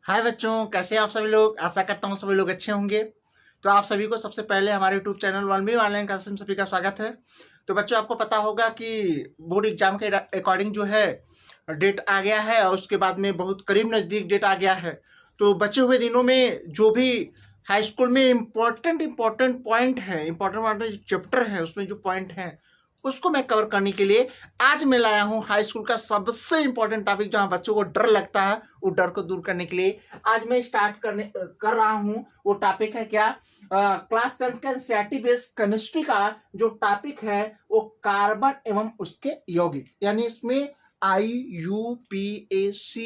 हाय बच्चों, कैसे हैं आप सभी लोग। आशा करता हूँ सभी लोग अच्छे होंगे। तो आप सभी को सबसे पहले हमारे YouTube channel one B online classes में सभी का स्वागत है। तो बच्चों, आपको पता होगा कि बोर्ड एग्जाम के अकॉर्डिंग जो है डेट आ गया है और उसके बाद में बहुत करीब नज़दीक डेट आ गया है। तो बचे हुए दिनों में जो भी हाई स्कूल में इम्पोर्टेंट पॉइंट है, इम्पोर्टेंट जो चैप्टर है उसमें जो पॉइंट है उसको मैं कवर करने के लिए आज मैं लाया हूँ हाई स्कूल का सबसे इम्पोर्टेंट टॉपिक, जहाँ बच्चों को डर लगता है वो डर को दूर करने के लिए आज मैं स्टार्ट कर रहा हूँ। वो टॉपिक है क्या? क्लास 10 का एनसीईआरटी बेस्ड केमिस्ट्री का जो टॉपिक है वो कार्बन एवं उसके यौगिक, यानी इसमें IUPAC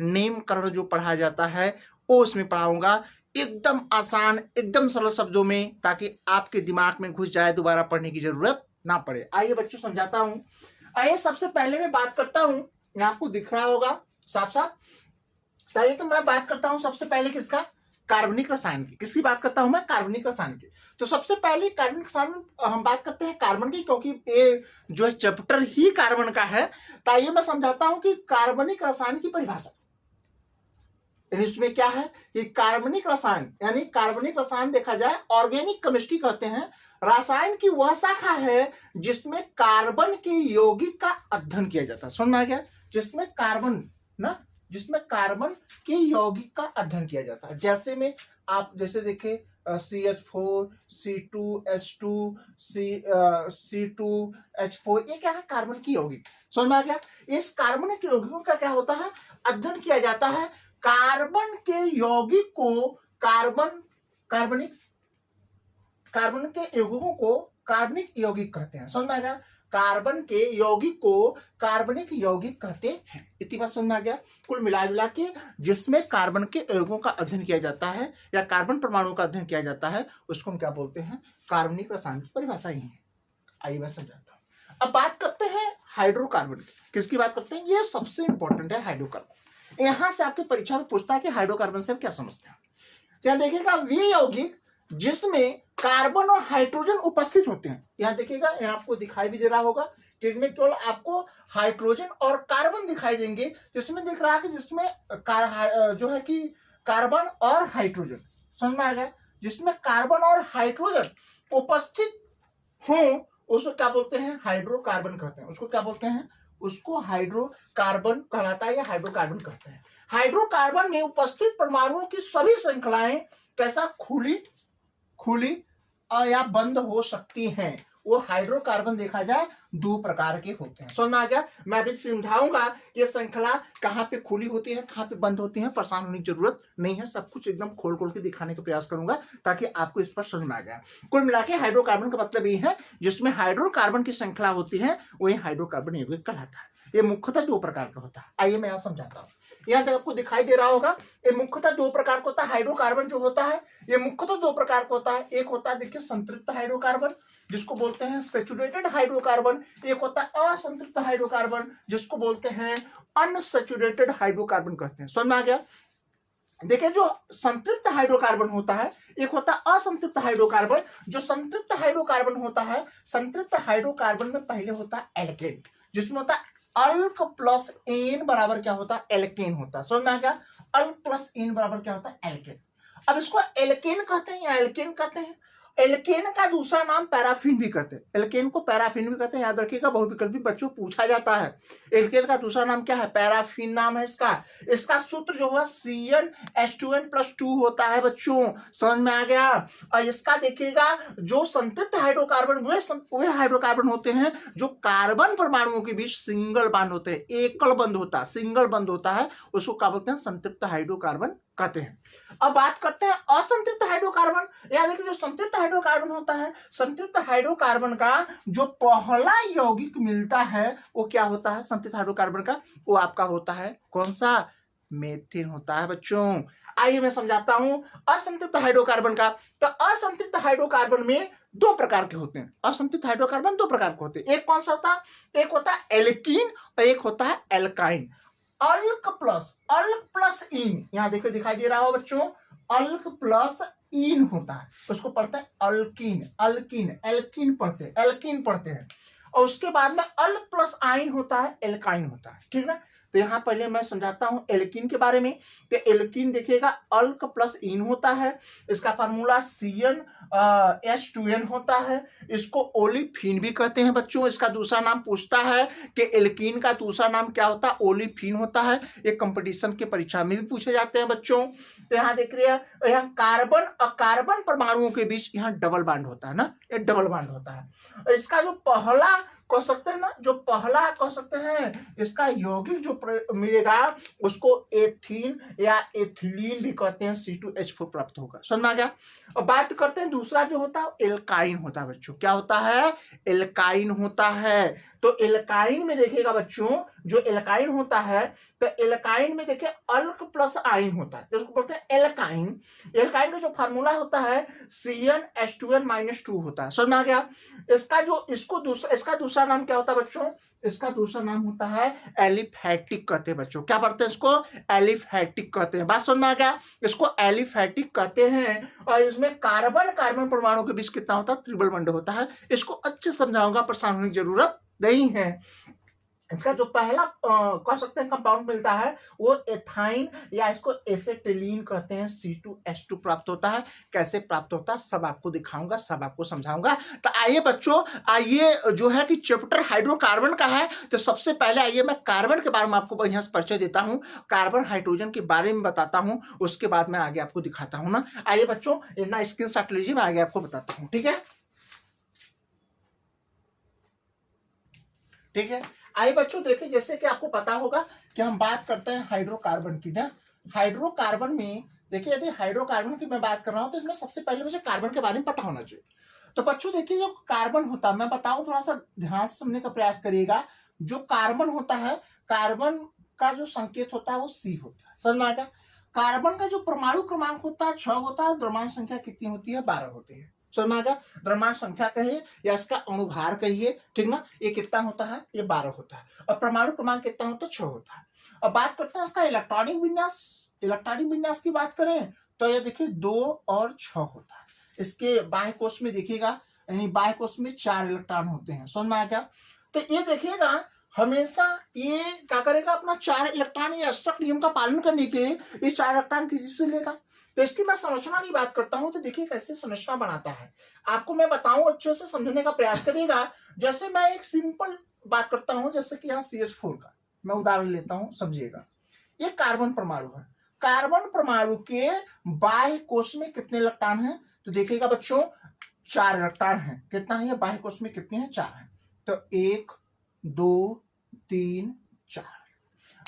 नामकरण जो पढ़ा जाता है वो इसमें पढ़ाऊंगा, एकदम आसान एकदम सरल शब्दों में, ताकि आपके दिमाग में घुस जाए, दोबारा पढ़ने की जरूरत ना पड़े। आइए बच्चों समझाता हूं। आइए सबसे पहले मैं बात करता हूं, आपको दिख रहा होगा साफ साफ। चलिए तो मैं बात करता हूं सबसे पहले किसका? कार्बनिक रसायन की। किसकी बात करता हूं मैं? कार्बनिक रसायन की। तो सबसे पहले कार्बनिक रसायन हम बात करते हैं कार्बन की, क्योंकि ये जो है चैप्टर ही कार्बन का है। तो आइए मैं समझाता हूं कि कार्बनिक रसायन की परिभाषा इसमें क्या है कि कार्बनिक रसायन, यानी कार्बनिक रसायन देखा जाए ऑर्गेनिक केमिस्ट्री कहते हैं। रसायन की वह शाखा है जिसमें कार्बन के यौगिक का अध्ययन किया जाता है। समझ में आ गया? जिसमें कार्बन के यौगिक का अध्ययन किया जाता है। जैसे में आप जैसे देखे CH4, C2H2, C2H4, ये क्या है? कार्बन की यौगिक। समझ में आ गया? इस कार्बन के यौगिकों का क्या होता है? अध्ययन किया जाता है। कार्बन के यौगिक को कार्बन के यौगिकों को कार्बनिक यौगिक कहते हैं। समझ में आ गया? कार्बन के यौगिक को कार्बनिक यौगिक कहते हैं। इतनी बात समझ में आ गया? कुल मिला के जिसमें कार्बन के यौगिकों का अध्ययन किया जाता है या कार्बन परमाणु का अध्ययन किया जाता है उसको हम क्या बोलते हैं? कार्बनिक रसायन की परिभाषा ही है। आइए मैं समझाता हूं। अब बात करते हैं हाइड्रोकार्बन की। किसकी बात करते हैं? ये सबसे इंपॉर्टेंट है हाइड्रोकार्बन। यहां से आपकी परीक्षा में पूछता है कि हाइड्रोकार्बन से हम क्या समझते हैं। यहाँ देखिएगा वे यौगिक जिसमें कार्बन और हाइड्रोजन उपस्थित होते हैं। यहाँ देखिएगा, यहाँ आपको दिखाई भी दे रहा होगा कि इनमें केवल आपको हाइड्रोजन और कार्बन दिखाई देंगे। जिसमें दिख रहा है कि जिसमें जो है कि कार्बन और हाइड्रोजन, समझ में आ गया? जिसमें कार्बन और हाइड्रोजन उपस्थित हो उसको क्या बोलते हैं? हाइड्रोकार्बन कहते हैं। उसको क्या बोलते हैं? उसको हाइड्रोकार्बन कहलाता है या हाइड्रोकार्बन कहते हैं। हाइड्रोकार्बन में उपस्थित परमाणुओं की सभी श्रृंखलाएं कैसा खुली या बंद हो सकती हैं। वो हाइड्रोकार्बन देखा जाए दो प्रकार के होते हैं। समझ में आ गया? मैं अभी समझाऊंगा कि श्रृंखला कहाँ पे खुली होती है, कहाँ पे बंद होती है। परेशान होने की जरूरत नहीं है, सब कुछ एकदम खोल के दिखाने का प्रयास करूंगा ताकि आपको इस पर समझ में आ गया। कुल मिला के हाइड्रोकार्बन का मतलब ये है जिसमें हाइड्रोकार्बन की श्रृंखला होती है वही हाइड्रोकार्बन यौगिक कहलाता है। ये मुख्यतः दो प्रकार का होता है। आइए मैं यहाँ समझाता हूँ। यहाँ तक आपको दिखाई दे रहा होगा, ये मुख्यतः दो प्रकार का होता है। हाइड्रोकार्बन जो होता है ये मुख्यतः दो प्रकार का होता है। एक होता है देखिए संतृप्त हाइड्रोकार्बन जिसको बोलते हैं सैचुरेटेड हाइड्रोकार्बन। एक होता है असंतृप्त हाइड्रोकार्बन जिसको बोलते हैं अनसैचुरेटेड हाइड्रोकार्बन कहते हैं। समझ में आ गया? देखिए, जो संतृप्त हाइड्रोकार्बन होता है एक होता है असंतृप्त हाइड्रोकार्बन। जो संतृप्त हाइड्रोकार्बन होता है, संतृप्त हाइड्रोकार्बन में पहले होता है एल्केन, जिसमें होता है अल्क प्लस एन बराबर क्या होता है? एल्केन होता है। समझ में आ गया? अल्क प्लस एन बराबर क्या होता है? एल्केन। अब इसको एल्केन कहते हैं या एल्केन कहते हैं। एल्केन का दूसरा नाम पैराफिन भी कहते हैं। एल्केन को पैराफिन भी कहते हैं। याद रखिएगा, बहुविकल्पी बच्चों पूछा जाता है। एल्केन का दूसरा नाम क्या है? पैराफिन नाम है इसका। इसका सूत्र जो है CnH2n+2 होता है बच्चों। समझ में आ गया? और इसका देखिएगा जो संतृप्त हाइड्रोकार्बन वे हाइड्रोकार्बन होते हैं जो कार्बन परमाणुओं के बीच सिंगल बंद होते हैं, एकल बंद होता है, सिंगल बंद होता है, उसको क्या बोलते हैं? संतृप्त हाइड्रोकार्बन कहते हैं। अब बात करते हैं असंतृप्त हाइड्रोकार्बन। यानी कि जो संतृप्त हाइड्रोकार्बन होता है, संतृप्त हाइड्रोकार्बन का जो पहला यौगिक मिलता है वो क्या होता है? संतृप्त हाइड्रोकार्बन का वो आपका होता है कौन सा? मेथिन होता है बच्चों। आइए मैं समझाता हूं असंतृप्त हाइड्रोकार्बन का। तो असंतृप्त हाइड्रोकार्बन में दो प्रकार के होते हैं। असंतृप्त हाइड्रोकार्बन दो प्रकार के होते हैं। एक कौन सा होता है? एक होता है एल्कीन और एक होता है एल्काइन। अल्क प्लस इन, यहां देखो दिखाई दे रहा हो बच्चों, अल्क प्लस इन होता है, उसको पढ़ते हैं एल्कीन पढ़ते हैं। और उसके बाद में अल्क प्लस आइन होता है, एल्काइन होता है। ठीक है? तो यहाँ पहले मैं समझाता हूँ एल्कीन के बारे में। तो एल्कीन देखिएगा अल्क प्लस इन होता है, इसका फार्मूला CnH2n होता है। इसको ओलिफिन भी कहते हैं बच्चों। इसका दूसरा नाम पूछता है कि एल्कीन का दूसरा नाम क्या होता है, ओलिफिन होता है। ये कंपटीशन के परीक्षा में भी पूछे जाते हैं बच्चों। तो यहाँ देख रहे हैं, यहाँ कार्बन और कार्बन परमाणुओं के बीच यहाँ डबल बॉन्ड होता है ना, ये डबल बॉन्ड होता है। इसका जो पहला कह सकते हैं ना, जो पहला कह सकते हैं इसका यौगिक जो मिलेगा उसको एथीन या एथिलीन भी कहते हैं, C2H4 प्राप्त होगा। समझ में आ गया। और बात करते हैं दूसरा जो होता है एल्काइन होता है बच्चों। क्या होता है, एल्काइन होता है। तो एल्काइन में देखिएगा बच्चों, जो एल्काइन होता है तो एल्काइन में देखिए अल्क प्लस आइन होता है, तो उसको बोलते हैं एल्काइन। एल्काइन का जो फार्मूला होता है CnH2n-2 होता है। समझ में आ गया। इसका दूसरा नाम क्या होता है बच्चों, इसका दूसरा नाम होता है एलिफैटिक कहते हैं बच्चों। क्या पढ़ते हैं इसको, एलिफैटिक कहते हैं। बात समझ में आ गया। इसको एलिफैटिक कहते हैं। और इसमें कार्बन कार्बन परमाणु के बीच कितना होता है, ट्रिपल बॉन्ड होता है। इसको अच्छे समझाऊंगा, परेशान होने की जरूरत नहीं है। इसका जो पहला कह सकते हैं कंपाउंड मिलता है वो एथाइन या इसको एसेटिलीन कहते हैं, C2H2 प्राप्त होता है। कैसे प्राप्त होता है सब आपको दिखाऊंगा, सब आपको समझाऊंगा। तो आइए बच्चों, आइए जो है कि चैप्टर हाइड्रोकार्बन का है, तो सबसे पहले आइए मैं कार्बन के बारे में आपको यहाँ से परिचय देता हूँ, कार्बन हाइड्रोजन के बारे में बताता हूँ, उसके बाद मैं आगे आपको दिखाता हूँ ना। आइए बच्चों इतना स्क्रीनशॉट लीजिए, मैं आगे आपको बताता हूँ। ठीक है, ठीक है। आइए बच्चों देखिए, जैसे कि आपको पता होगा कि हम बात करते हैं हाइड्रोकार्बन की ना। हाइड्रोकार्बन में देखिए, यदि हाइड्रोकार्बन की मैं बात कर रहा हूं तो इसमें सबसे पहले मुझे कार्बन के बारे में पता होना चाहिए। तो बच्चों देखिए, जो कार्बन होता है मैं बताऊं, थोड़ा सा ध्यान से सुनने का प्रयास करिएगा। जो कार्बन होता है, कार्बन का जो संकेत होता है वो C होता है। समझ में आ गया। कार्बन का जो परमाणु क्रमांक होता है 6 होता है, द्रव्यमान संख्या कितनी होती है, 12 होती है। समझ में आ गया। द्रव्यमान संख्या कहिए या इसका अणुभार कहिए, ठीक ना, ये कितना होता है, ये 12 होता है। और परमाणु क्रमांक कितना होता है, 6 होता है। अब बात करते हैं इसका इलेक्ट्रॉनिक विन्यास। इलेक्ट्रॉनिक विन्यास की बात करें तो ये देखिए 2 और 6 होता है। इसके बाह्य कोश में देखिएगा, बाह्य कोश में 4 इलेक्ट्रॉन होते हैं। समझ में आ गया। तो ये देखिएगा हमेशा ये क्या करेगा, अपना 4 इलेक्ट्रॉन या अष्टक नियम का पालन करने के ये 4 इलेक्ट्रॉन किसी से लेगा। तो इसकी मैं संरचना की बात करता हूं, तो देखिए कैसे संरचना बनाता है, आपको मैं बताऊं, अच्छे से समझने का प्रयास करिएगा। जैसे मैं एक सिंपल बात करता हूं, जैसे कि यहाँ CH4 का मैं उदाहरण लेता हूं, समझिएगा। ये कार्बन परमाणु है। कार्बन परमाणु के बाह्य कोश में कितने इलेक्ट्रॉन हैं, तो देखिएगा बच्चों 4 इलेक्ट्रॉन है। कितना है, बाह्य कोश में कितने हैं, 4 है। तो 1 2 3 4।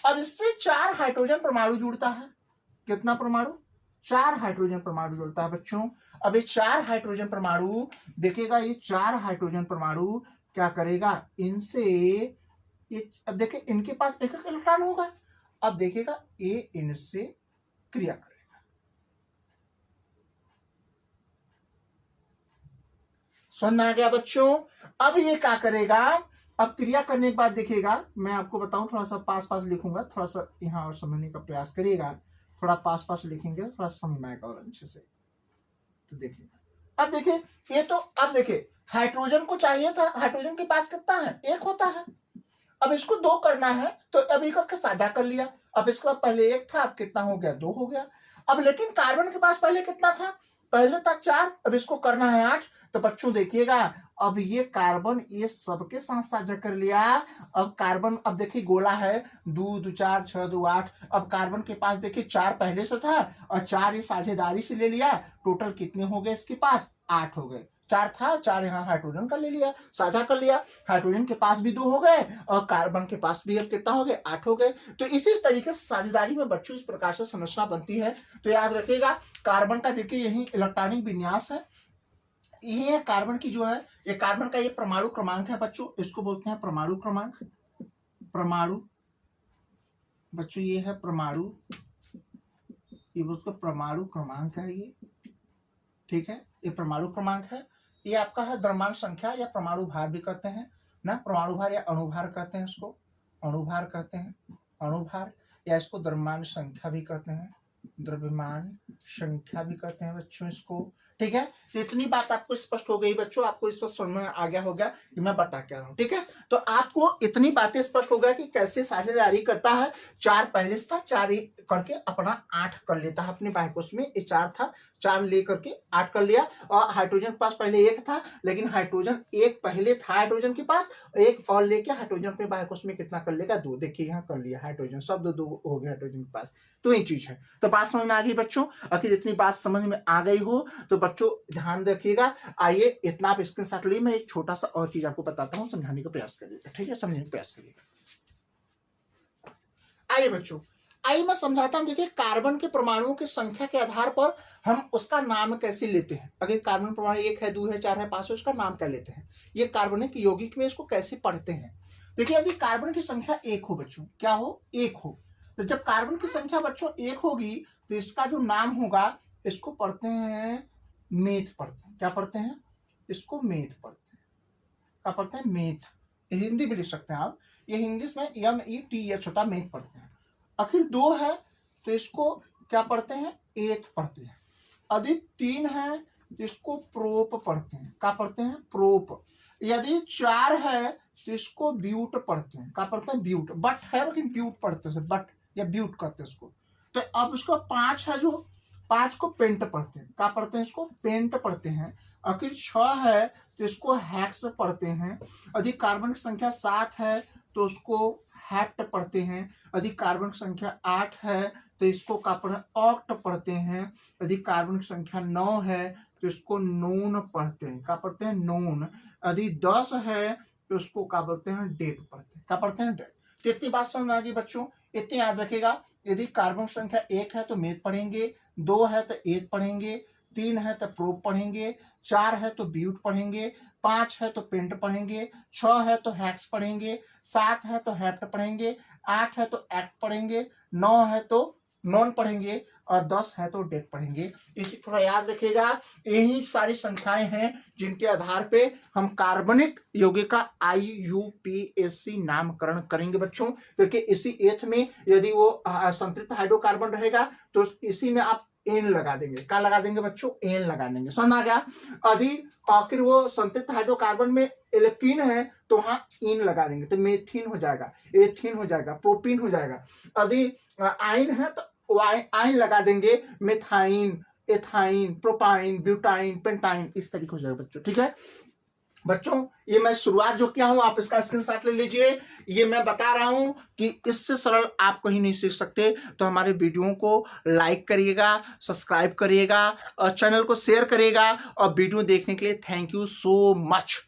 अब इससे 4 हाइड्रोजन परमाणु जुड़ता है। कितना परमाणु, 4 हाइड्रोजन परमाणु जुड़ता है बच्चों। अब ये 4 हाइड्रोजन परमाणु देखिएगा, ये 4 हाइड्रोजन परमाणु क्या करेगा, इनसे ये, अब देखिए इनके पास एक इलेक्ट्रॉन होगा। अब देखिएगा ये इनसे क्रिया करेगा। समझ में आ गया बच्चों। अब ये क्या करेगा, अब क्रिया करने के बाद देखिएगा, मैं आपको बताऊं, थोड़ा सा पास पास लिखूंगा, थोड़ा सा यहाँ और समझने का प्रयास करिएगा। थोड़ा पास पास लिखेंगे, थोड़ा समझ में आएगा और अच्छे से। तो देखिए, अब देखिए ये तो, अब देखिए हाइड्रोजन को चाहिए था, हाइड्रोजन के पास कितना है, 1 होता है। अब इसको 2 करना है तो अब एक करके साझा कर लिया। अब इसके बाद पहले 1 था, अब कितना हो गया, 2 हो गया। अब लेकिन कार्बन के पास पहले कितना था, पहले था 4, अब इसको करना है 8। तो बच्चों देखिएगा, अब ये कार्बन ये सबके साथ साझा कर लिया। अब कार्बन, अब देखिए गोला है, 2 2 4 6 2 8। अब कार्बन के पास देखिए 4 पहले से था और 4 ये साझेदारी से ले लिया। टोटल कितने हो गए इसके पास, 8 हो गए। 4 था, 4 यहाँ हाइड्रोजन का ले लिया, साझा कर लिया। हाइड्रोजन के पास भी 2 हो गए और कार्बन के पास भी अब कितना हो गए, 8 हो गए। तो इसी तरीके से साझेदारी में बच्चों इस प्रकार से संरचना बनती है। तो याद रखिएगा, कार्बन का देखिए यही इलेक्ट्रॉनिक विन्यास है। ये कार्बन की जो है, ये कार्बन का ये परमाणु क्रमांक है बच्चों, इसको बोलते हैं परमाणु क्रमांक। परमाणु बच्चों ये है परमाणु, ये बोलते परमाणु क्रमांक है ये, ठीक है, ये परमाणु क्रमांक है। ये आपका है द्रव्यमान संख्या या परमाणु भार भी कहते हैं ना, परमाणु भार या अणुभार कहते हैं, इसको अणुभार कहते हैं, अणुभार, या इसको द्रव्यमान संख्या भी कहते हैं, द्रव्यमान संख्या भी कहते हैं बच्चों इसको, ठीक है, तो इतनी बात आपको स्पष्ट हो गई बच्चों, आपको स्पष्ट समझ में आ गया होगा कि मैं बता क्या रहा हूं। ठीक है, तो आपको इतनी बातें स्पष्ट हो गया कि कैसे साझेदारी करता है। 4 पहले से था, 4 करके अपना 8 कर लेता है अपने बायकोस में। ये 4 था, 4 लेकर के 8 कर लिया। और हाइड्रोजन के पास पहले 1 था, लेकिन हाइड्रोजन 1 पहले था हाइड्रोजन के पास, 1 और लेके हाइड्रोजन अपने बायकोस में कितना कर लेगा, 2। देखिए यहाँ कर लिया हाइड्रोजन, सब 2 2 हो गया हाइड्रोजन के पास। तो ये चीज है। तो बात समझ में आ गई बच्चों? अगर इतनी बात समझ में आ गई हो तो बच्चों ध्यान रखिएगा। आइए इतना आप स्क्रीनशॉट लिए, मैं एक छोटा सा और चीज आपको बताता हूँ, समझाने का प्रयास करिएगा। ठीक है, समझने का प्रयास करिएगा। आइए बच्चों, आइए मैं समझाता हूं। देखिए, कार्बन के परमाणुओं की संख्या के आधार पर हम उसका नाम कैसे लेते हैं। अगर कार्बन परमाणु 1 है, 2 है, 4 है, 5 है, उसका नाम क्या लेते हैं, ये कार्बनिक यौगिक में इसको कैसे पढ़ते हैं। देखिए, यदि कार्बन की संख्या 1 हो बच्चों, क्या हो, 1 हो, तो जब कार्बन की संख्या बच्चों 1 होगी तो इसका जो नाम होगा, इसको पढ़ते हैं मेथ पढ़ते हैं। क्या पढ़ते हैं, इसको मेथ पढ़ते हैं। क्या पढ़ते हैं, मेथ। हिंदी भी लिख सकते हैं आप, ये इंग्लिश में METH होता है, मेथ पढ़ते हैं। आखिर 2 है तो इसको क्या पढ़ते हैं, एथ पढ़ते हैं। यदि 3 है तो इसको प्रोप पढ़ते हैं। क्या पढ़ते हैं, प्रोप। यदि 4 है तो इसको ब्यूट पढ़ते हैं। क्या पढ़ते हैं, ब्यूट। बट है लेकिन ब्यूट पढ़ते हैं, बट या ब्यूट करते हैं उसको। तो अब इसको 5 है, जो 5 को पेंट पढ़ते हैं। क्या पढ़ते हैं, इसको पेंट पढ़ते हैं। आखिर 6 है तो इसको हेक्स पढ़ते हैं। यदि कार्बन की संख्या 7 है तो उसको हेप्ट पढ़ते हैं। यदि कार्बन की संख्या 8 है तो इसको क्या पढ़ते, ऑक्ट पढ़ते हैं। यदि कार्बन की संख्या 9 है तो इसको नोन पढ़ते हैं। क्या पढ़ते हैं, नोन। यदि 10 है तो उसको क्या बोलते हैं, डेट पढ़ते हैं। क्या पढ़ते हैं, डेट। तो इतनी बात समझ में आ गई बच्चों, इतनी याद रखेगा। यदि कार्बन संख्या 1 है तो मेथ पढ़ेंगे, 2 है तो एथ पढ़ेंगे, 3 है तो प्रोप पढ़ेंगे, 4 है तो ब्यूट पढ़ेंगे, 5 है तो पेंट पढ़ेंगे, 6 है तो हैक्स पढ़ेंगे, 7 है तो हेप्ट पढ़ेंगे, 8 है तो एक्ट पढ़ेंगे, 9 है तो नॉन पढ़ेंगे, और 10 है तो डेट पढ़ेंगे। इसी थोड़ा याद रखिएगा। यही सारी संख्याएं हैं जिनके आधार पे हम कार्बनिक यौगिक का IUPAC नामकरण करेंगे बच्चों। क्योंकि इसी एथ में यदि वो संतृप्त हाइड्रोकार्बन रहेगा तो इसी में आप एन लगा देंगे। क्या लगा देंगे बच्चों, एन लगा देंगे। समझ आ गया? यदि आखिर वो संतृप्त हाइड्रोकार्बन में एल्कीन है तो वहां इन लगा देंगे, तो मेथिन हो जाएगा, एथिन हो जाएगा, प्रोपीन हो जाएगा। यदि आइन है तो आइन लगा देंगे, methyne, ethyne, propyne, butyne, pentyne, इस तरीके हो जाएगा बच्चों। ठीक है बच्चों, ये मैं शुरुआत जो किया हूं, आप इसका स्क्रीनशॉट ले लीजिए। ये मैं बता रहा हूं कि इससे सरल आप कहीं नहीं सीख सकते। तो हमारे वीडियो को लाइक करिएगा, सब्सक्राइब करिएगा और चैनल को शेयर करिएगा। और वीडियो देखने के लिए थैंक यू सो मच।